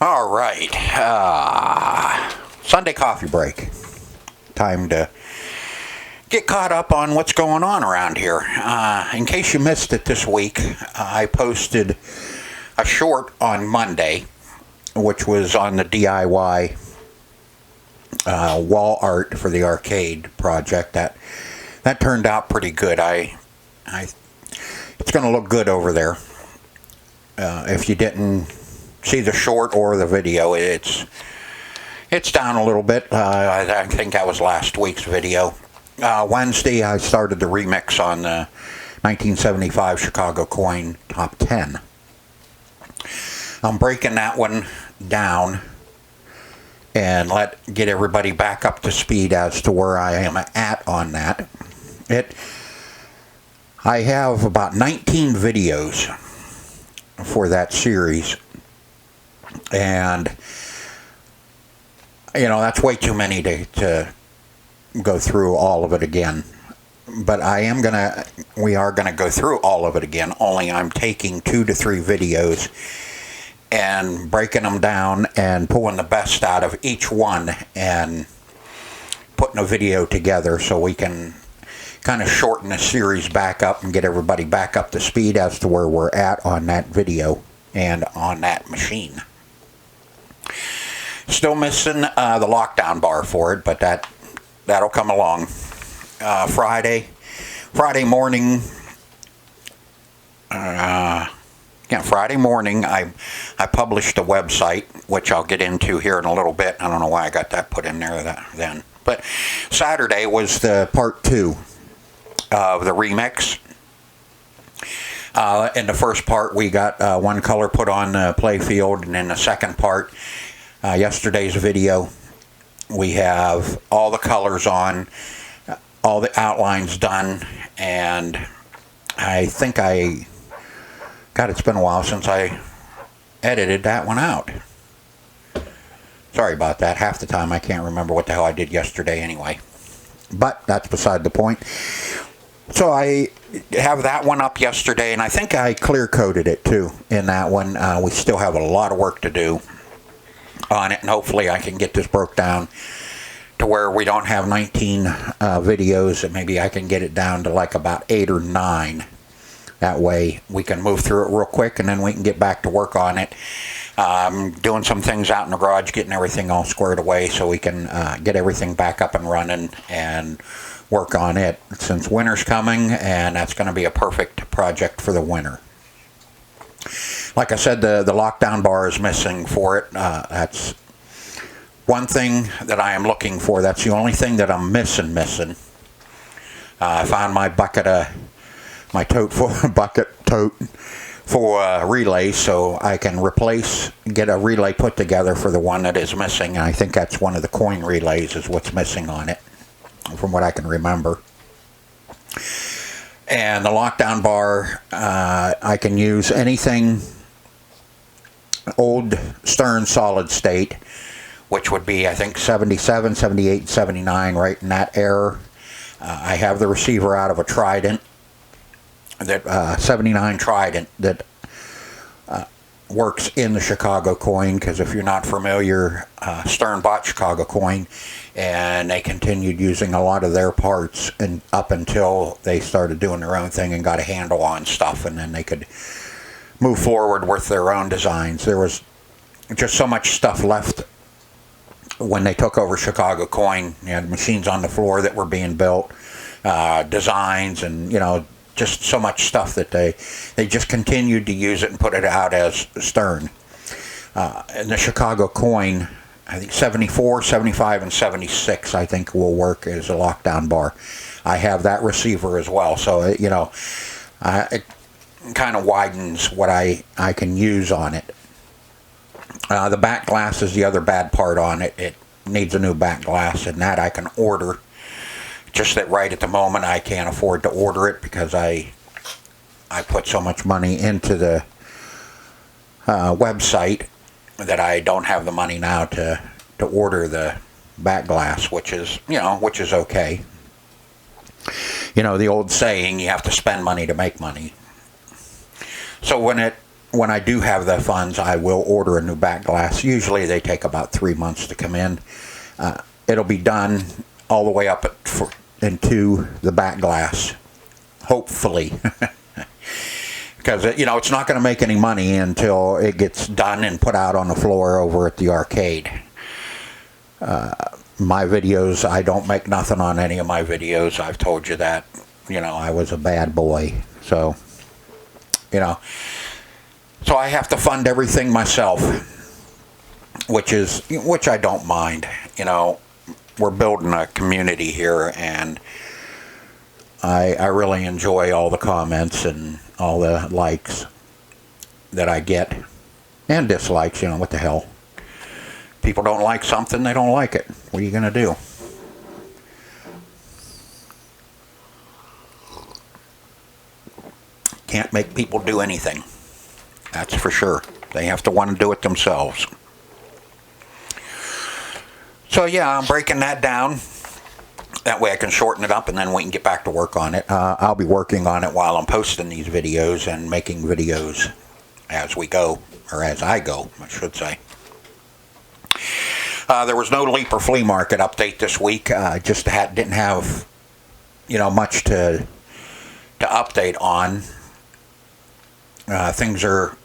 All right. Sunday coffee break. Time to get caught up on what's going on around here. In case you missed it this week, I posted a short on Monday, which was on the DIY wall art for the arcade project. That turned out pretty good. It's going to look good over there. If you didn't see the short or the video, it's down a little bit. I think that was last week's video. Wednesday, I started the remix on the 1975 Chicago Coin Top 10. I'm breaking that one down and get everybody back up to speed as to where I am at on that. I have about 19 videos for that series, and that's way too many to go through all of it again. But we are gonna go through all of it again, only I'm taking 2 to 3 videos and breaking them down and pulling the best out of each one and putting a video together so we can kind of shorten the series back up and get everybody back up to speed as to where we're at on that video and on that machine. Still missing the lockdown bar for it, but that'll come along. Friday morning. Friday morning, I published a website, which I'll get into here in a little bit. I don't know why I got that put in there then. But Saturday was the part 2 of the remix. In the first part, we got one color put on the play field, and in the second part, yesterday's video, we have all the colors on, all the outlines done, and I think it's been a while since I edited that one out. Sorry about that. Half the time I can't remember what the hell I did yesterday anyway. But that's beside the point. So I have that one up yesterday, and I think I clear coated it too in that one. We still have a lot of work to do on it, and hopefully I can get this broke down to where we don't have 19 videos, and maybe I can get it down to like about 8 or 9. That way we can move through it real quick, and then we can get back to work on it. Doing some things out in the garage, getting everything all squared away so we can get everything back up and running and work on it, since winter's coming, and that's going to be a perfect project for the winter. Like I said, the lockdown bar is missing for it. That's one thing that I am looking for. That's the only thing that I'm missing. I found my bucket tote for relay, so I can get a relay put together for the one that is missing. And I think that's one of the coin relays is what's missing on it, from what I can remember. And the lockdown bar, I can use anything old Stern solid state, which would be, I think, 77, 78, 79, right in that era. I have the receiver out of a Trident, that 79 Trident, that works in the Chicago Coin, because if you're not familiar, Stern bought Chicago Coin, and they continued using a lot of their parts and up until they started doing their own thing and got a handle on stuff, and then they could move forward with their own designs. There was just so much stuff left when they took over Chicago Coin. You had machines on the floor that were being built, designs, and just so much stuff that they just continued to use it and put it out as Stern. And the Chicago Coin, I think 74, 75, and 76, I think will work as a lockdown bar. I have that receiver as well, so it kind of widens what I can use on it. The back glass is the other bad part on it. It needs a new back glass, and that I can order. Just that right at the moment I can't afford to order it because I put so much money into the website that I don't have the money now to order the back glass, which is okay. The old saying, you have to spend money to make money. So when it when I do have the funds, I will order a new back glass. Usually they take about 3 months to come in. It'll be done all the way up into the back glass, hopefully. Because, it's not going to make any money until it gets done and put out on the floor over at the arcade. My videos, I don't make nothing on any of my videos. I've told you that. I was a bad boy. So, so I have to fund everything myself, which I don't mind. We're building a community here, and I really enjoy all the comments and all the likes that I get, and dislikes. What the hell? People don't like something, they don't like it. What are you going to do? Can't make people do anything. That's for sure. They have to want to do it themselves. So yeah, I'm breaking that down. That way I can shorten it up, and then we can get back to work on it. I'll be working on it while I'm posting these videos and making videos as we go, or as I go, I should say. There was no Leaper Flea Market update this week. Just didn't have, much to update on. Things are,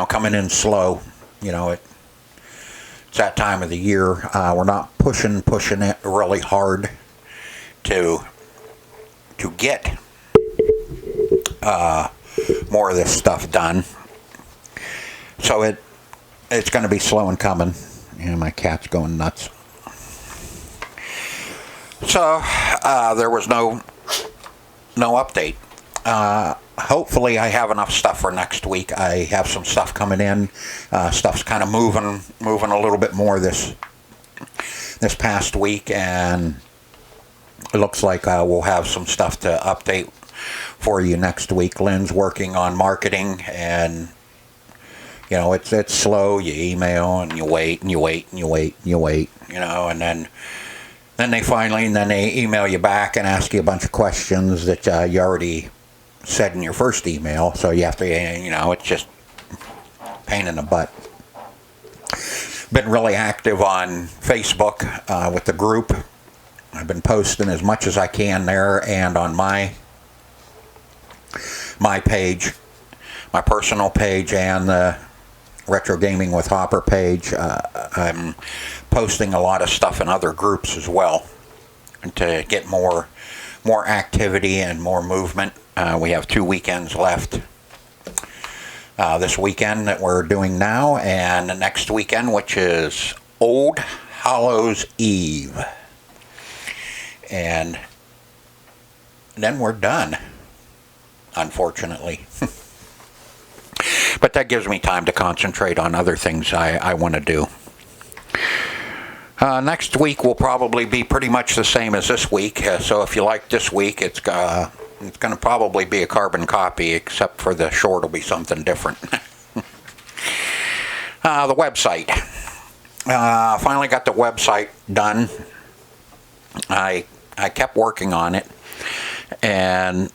coming in slow. It's that time of the year. We're not pushing it really hard to get more of this stuff done. So it's going to be slow in coming. And my cat's going nuts. So there was no update. Hopefully I have enough stuff for next week. I have some stuff coming in. Stuff's kind of moving a little bit more this past week, and it looks like we'll have some stuff to update for you next week. Lynn's working on marketing, and it's slow. You email and you wait and you wait and you wait and you wait, and then they email you back and ask you a bunch of questions that you already said in your first email. So you have to, it's just a pain in the butt. Been really active on Facebook with the group. I've been posting as much as I can there, and on my page, my personal page, and the Retro Gaming with Hopper page. I'm posting a lot of stuff in other groups as well, and to get more activity and more movement. We have 2 weekends left. This weekend that we're doing now, and the next weekend, which is Old Hallows Eve. And then we're done, unfortunately. But that gives me time to concentrate on other things I want to do. Next week will probably be pretty much the same as this week. So if you like this week, it's going to probably be a carbon copy, except for the short will be something different. The website. Finally got the website done. I kept working on it, and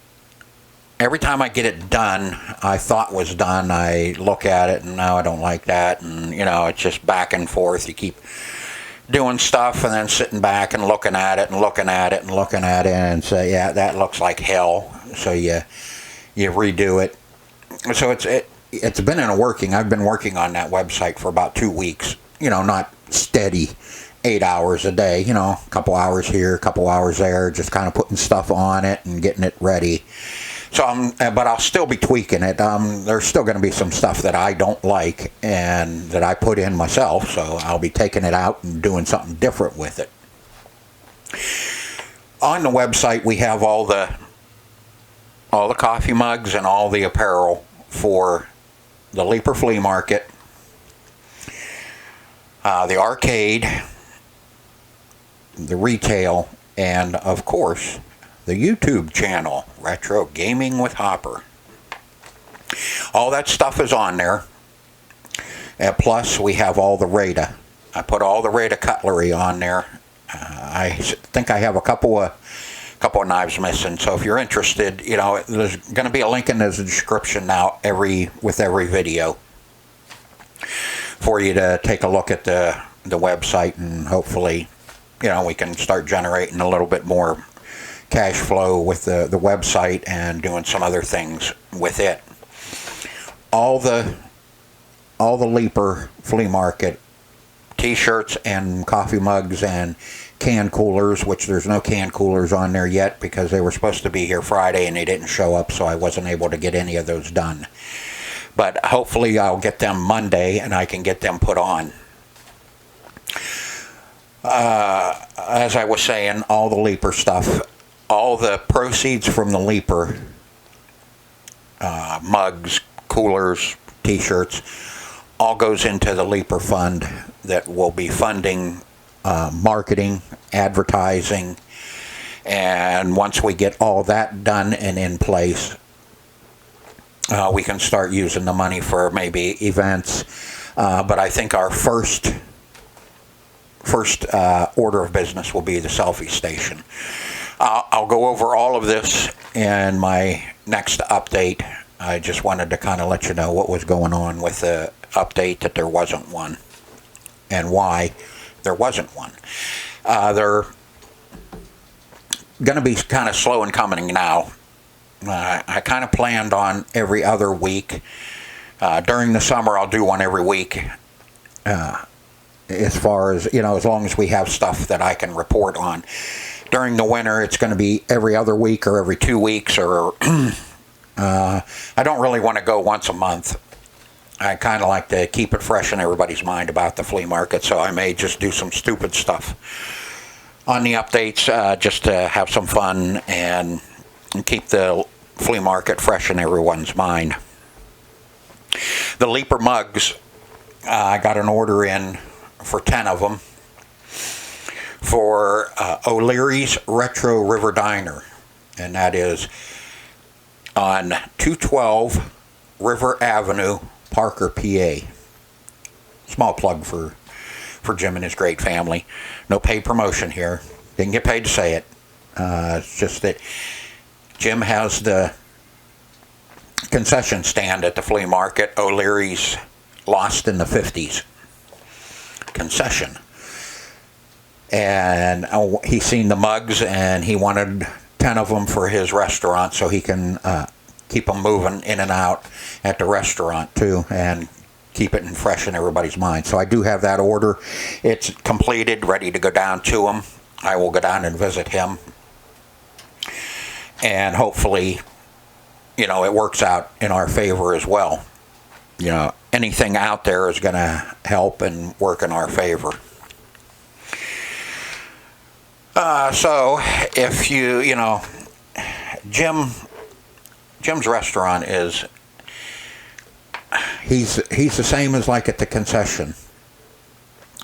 every time I get it done, I thought was done, I look at it and now I don't like that, and it's just back and forth. You keep doing stuff and then sitting back and looking at it and looking at it and looking at it and say, yeah, that looks like hell. So you redo it. So it's been in a working. I've been working on that website for about 2 weeks. Not steady 8 hours a day. A couple hours here, a couple hours there, just kind of putting stuff on it and getting it ready. So, but I'll still be tweaking it. There's still going to be some stuff that I don't like and that I put in myself. So I'll be taking it out and doing something different with it. On the website, we have all the coffee mugs and all the apparel for the Leaper Flea Market, the arcade, the retail, and of course the YouTube channel, Retro Gaming with Hopper. All that stuff is on there. And plus, we have all the Rada. I put all the Rada cutlery on there. I think I have a couple of couple of knives missing. So if you're interested, there's going to be a link in the description now with every video for you to take a look at the website, and hopefully, we can start generating a little bit more cash flow with the website and doing some other things with it. All the Leaper Flea Market t-shirts and coffee mugs and can coolers, which there's no can coolers on there yet because they were supposed to be here Friday and they didn't show up, so I wasn't able to get any of those done. But hopefully I'll get them Monday and I can get them put on. As I was saying, all the Leaper stuff, all the proceeds from the Leaper mugs, coolers, t-shirts, all goes into the Leaper Fund that will be funding marketing, advertising, and once we get all that done and in place, we can start using the money for maybe events. But I think our first order of business will be the selfie station. I'll go over all of this in my next update. I just wanted to kind of let you know what was going on with the update, that there wasn't one, and why there wasn't one. They're going to be kind of slow in coming now. I kind of planned on every other week. During the summer, I'll do one every week. As far as, as long as we have stuff that I can report on. During the winter, it's going to be every other week or every 2 weeks, or I don't really want to go once a month. I kind of like to keep it fresh in everybody's mind about the flea market, so I may just do some stupid stuff on the updates just to have some fun and keep the flea market fresh in everyone's mind. The Leaper mugs, I got an order in for 10 of them for O'Leary's Retro River Diner, and that is on 212 River Avenue, Parker, PA. Small plug for Jim and his great family. No paid promotion here. Didn't get paid to say it. It's just that Jim has the concession stand at the flea market. O'Leary's lost in the 50s concession. And he's seen the mugs and he wanted 10 of them for his restaurant so he can keep them moving in and out at the restaurant too, and keep it fresh in everybody's mind. So I do have that order. It's completed, ready to go down to him. I will go down and visit him, and hopefully, it works out in our favor as well. Anything out there is going to help and work in our favor. So if Jim's restaurant is, he's the same as like at the concession.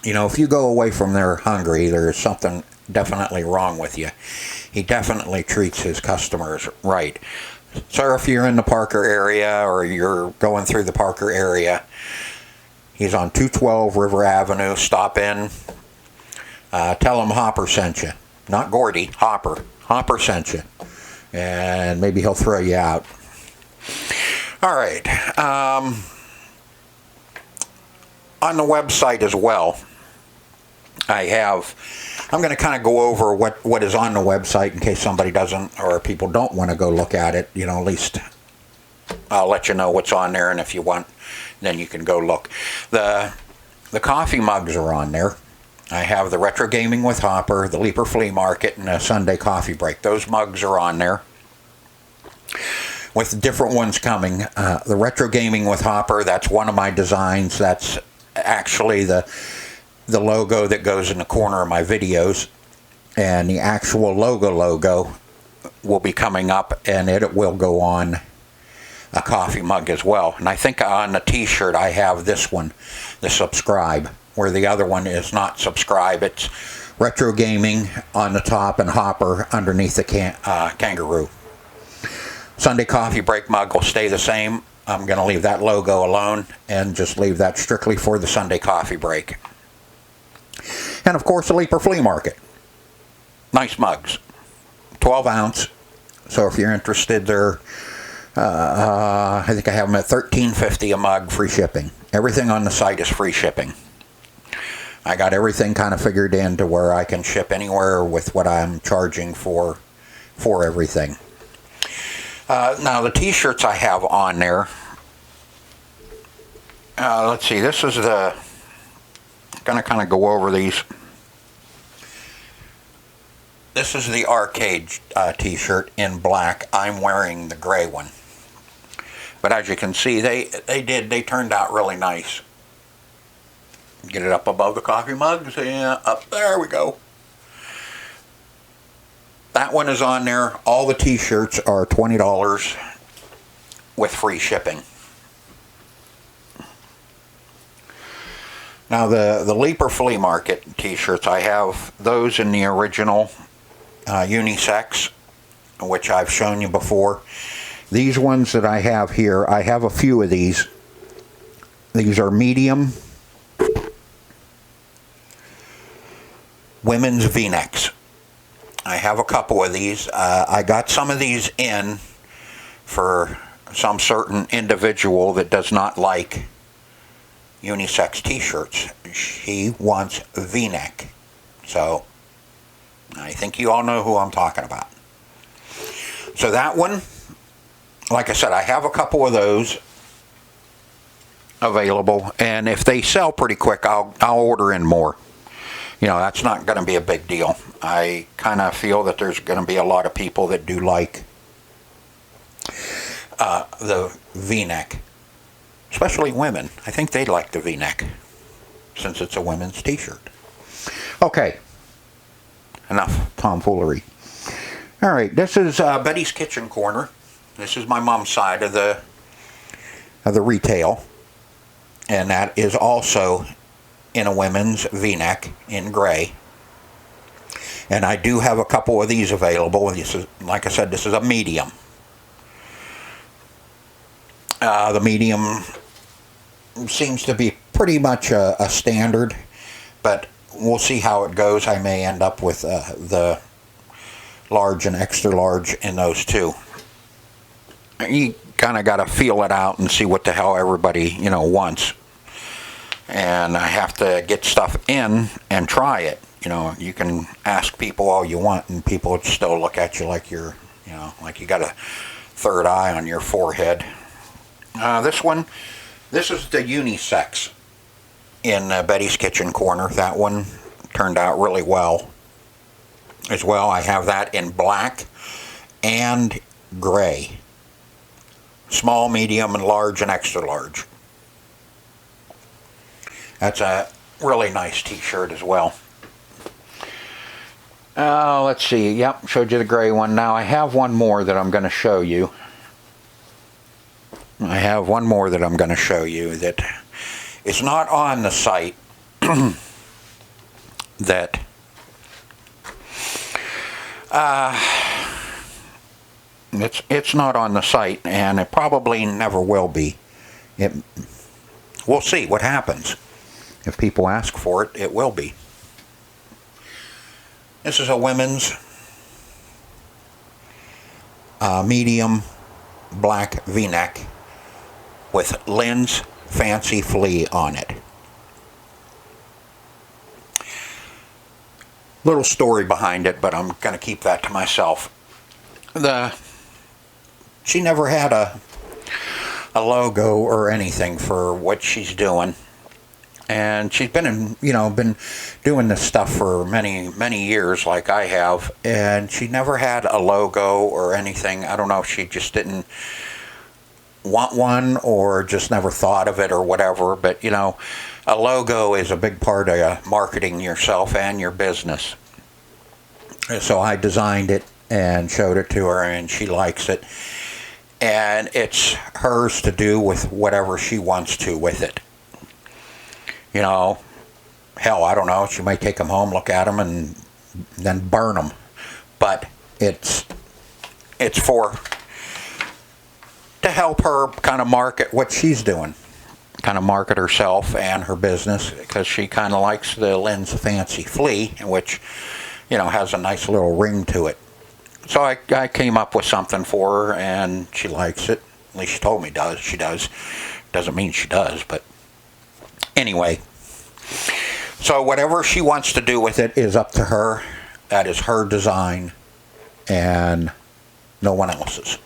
If you go away from there hungry, there's something definitely wrong with you. He definitely treats his customers right. So if you're in the Parker area or you're going through the Parker area, he's on 212 River Avenue. Stop in. Tell him Hopper sent you. Not Gordy, Hopper. Hopper sent you. And maybe he'll throw you out. All right. On the website as well, I'm going to kind of go over what is on the website in case somebody doesn't, or people don't want to go look at it. At least I'll let you know what's on there, and if you want, then you can go look. The coffee mugs are on there. I have the Retro Gaming with Hopper, the Leaper Flea Market, and a Sunday Coffee Break. Those mugs are on there, with different ones coming. The Retro Gaming with Hopper, that's one of my designs. That's actually the logo that goes in the corner of my videos, and the actual logo will be coming up, and it will go on a coffee mug as well. And I think on the t-shirt I have this one, the subscribe, where the other one is not subscribe. It's Retro Gaming on the top and Hopper underneath the kangaroo. Sunday Coffee Break mug will stay the same. I'm going to leave that logo alone and just leave that strictly for the Sunday Coffee Break. And of course, the Leaper Flea Market. Nice mugs. 12 ounce. So if you're interested, they're I think I have them at $13.50 a mug, free shipping. Everything on the site is free shipping. I got everything kind of figured in to where I can ship anywhere with what I'm charging for everything. Now the t-shirts I have on there, let's see, this is the, going to kind of go over these. This is the arcade t-shirt in black. I'm wearing the gray one. But as you can see, they turned out really nice. Get it up above the coffee mugs, and up there we go. That one is on there. All the t-shirts are $20 with free shipping. Now the Leaper Flea Market t-shirts, I have those in the original unisex, which I've shown you before. These ones that I have here, I have a few of these. These are medium women's V-necks. I have a couple of these. I got some of these in for some certain individual that does not like unisex t-shirts. She wants V-neck. So I think you all know who I'm talking about. So that one, like I said, I have a couple of those available, and if they sell pretty quick, I'll order in more. You know, that's not going to be a big deal. I kind of feel that there's going to be a lot of people that do like the V-neck, especially women. I think they'd like the V-neck since it's a women's t-shirt. Okay, enough tomfoolery. All right, this is Betty's Kitchen Corner. This is my mom's side of the retail, and that is also in a women's V-neck in gray. And I do have a couple of these available. This is, like I said, this is a medium. The medium seems to be pretty much a standard, but we'll see how it goes. I may end up with the large and extra large in those two. You kind of got to feel it out and see what the hell everybody, wants. And I have to get stuff in and try it. You can ask people all you want, and people would still look at you like you're, like you got a third eye on your forehead. This is the unisex in Betty's Kitchen Corner. That one turned out really well as well. I have that in black and gray. Small, medium, and large, and extra large. That's a really nice t-shirt as well. Let's see. Yep, showed you the gray one. Now I have one more that I'm going to show you. That is not on the site. That it's not on the site, and it probably never will be. We'll see what happens. If people ask for it, it will be. This is a women's medium black V-neck with Lynn's Fancy Flea on it. Little story behind it, but I'm going to keep that to myself. She never had a logo or anything for what she's doing. And she's been doing this stuff for many, many years, like I have, and she never had a logo or anything. I don't know if she just didn't want one or just never thought of it or whatever, but a logo is a big part of marketing yourself and your business. So I designed it and showed it to her, and she likes it. And it's hers to do with whatever she wants to with it. Hell, I don't know. She might take them home, look at them, and then burn them. But it's to help her kind of market what she's doing. Kind of market herself and her business, because she kind of likes the Lynn's Fancy Flea, which, has a nice little ring to it. So I came up with something for her, and she likes it. At least she told me she does. Doesn't mean she does, but anyway. So whatever she wants to do with it is up to her. That is her design, and no one else's.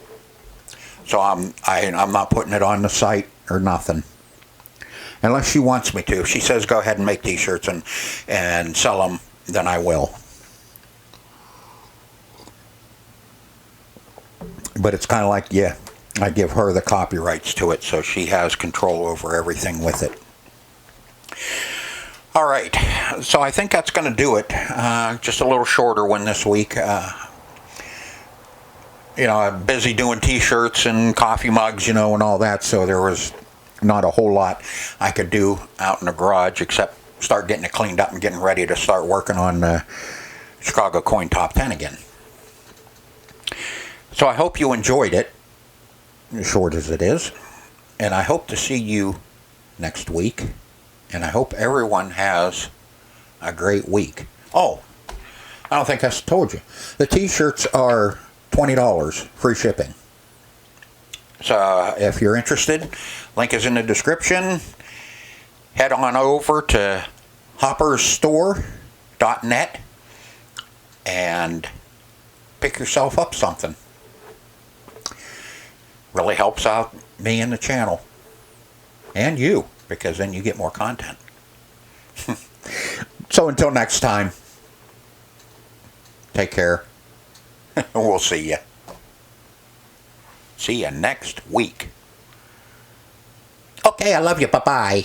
So I'm not putting it on the site or nothing, unless she wants me to. If she says go ahead and make T-shirts and sell them, then I will. But it's kind of like, yeah, I give her the copyrights to it, so she has control over everything with it. All right, so I think that's going to do it. Just a little shorter one this week. I'm busy doing T-shirts and coffee mugs, and all that, so there was not a whole lot I could do out in the garage except start getting it cleaned up and getting ready to start working on the Chicago Coin Top 10 again. So I hope you enjoyed it, as short as it is, and I hope to see you next week, and I hope everyone has a great week. Oh, I don't think I told you. The T-shirts are $20, free shipping. So if you're interested, link is in the description. Head on over to hoppersstore.net and pick yourself up something. Really helps out me and the channel. And you, because then you get more content. So until next time, take care. We'll see you. See you next week. Okay, I love you. Bye-bye.